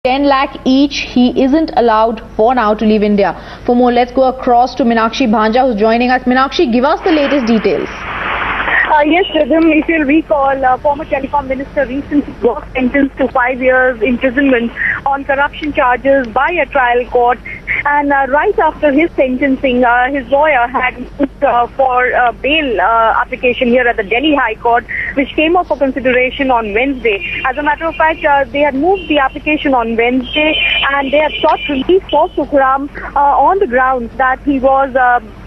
10 lakh each. He isn't allowed for now to leave India. For more, let's go across to Meenakshi Bhanja, who's joining us. Meenakshi, give us the latest details. Yes, Rhythm, if you'll recall, former telecom minister recently was sentenced to 5 years imprisonment on corruption charges by a trial court. And right after his sentencing, his lawyer had moved for bail application here at the Delhi High Court, which came up for consideration on Wednesday. As a matter of fact, they had moved the application on Wednesday and they had sought release for Sukhram on the grounds that he was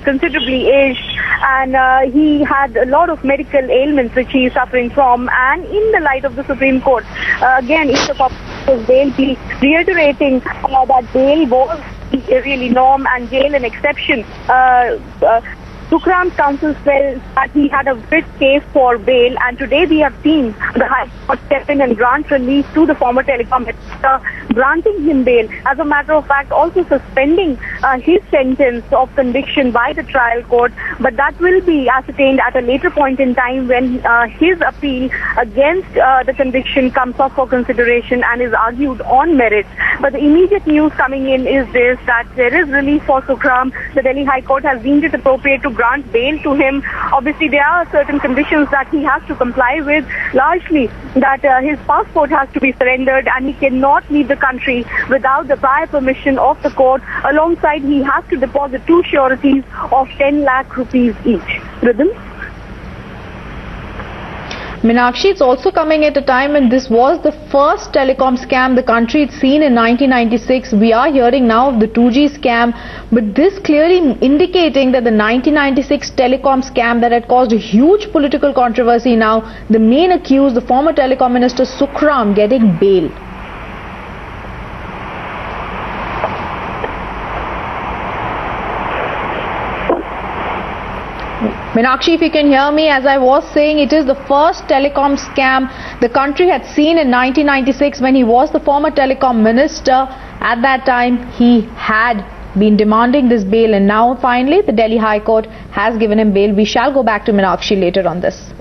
considerably aged and he had a lot of medical ailments which he is suffering from. And in the light of the Supreme Court, again, if the bail, be reiterating that bail was really norm and jail an exception. Sukhram's counsel felt that he had a good case for bail, and today we have seen the High Court step in and grant release to the former telecom minister, granting him bail. As a matter of fact, also suspending his sentence of conviction by the trial court, but that will be ascertained at a later point in time when his appeal against the conviction comes up for consideration and is argued on merits. But the immediate news coming in is this, that there is relief for Sukhram. The Delhi High Court has deemed it appropriate to grant bail to him. Obviously, there are certain conditions that he has to comply with, largely that his passport has to be surrendered and he cannot leave the country without the prior permission of the court. Alongside, he has to deposit 2 sureties of 10 lakh rupees each. Rhythm? Meenakshi, it's also coming at a time when this was the first telecom scam the country had seen in 1996. We are hearing now of the 2G scam, but this clearly indicating that the 1996 telecom scam that had caused a huge political controversy, now the main accused, the former telecom minister Sukhram, getting bail. Meenakshi, if you can hear me, as I was saying, it is the first telecom scam the country had seen in 1996 when he was the former telecom minister. At that time, he had been demanding this bail, and now finally the Delhi High Court has given him bail. We shall go back to Meenakshi later on this.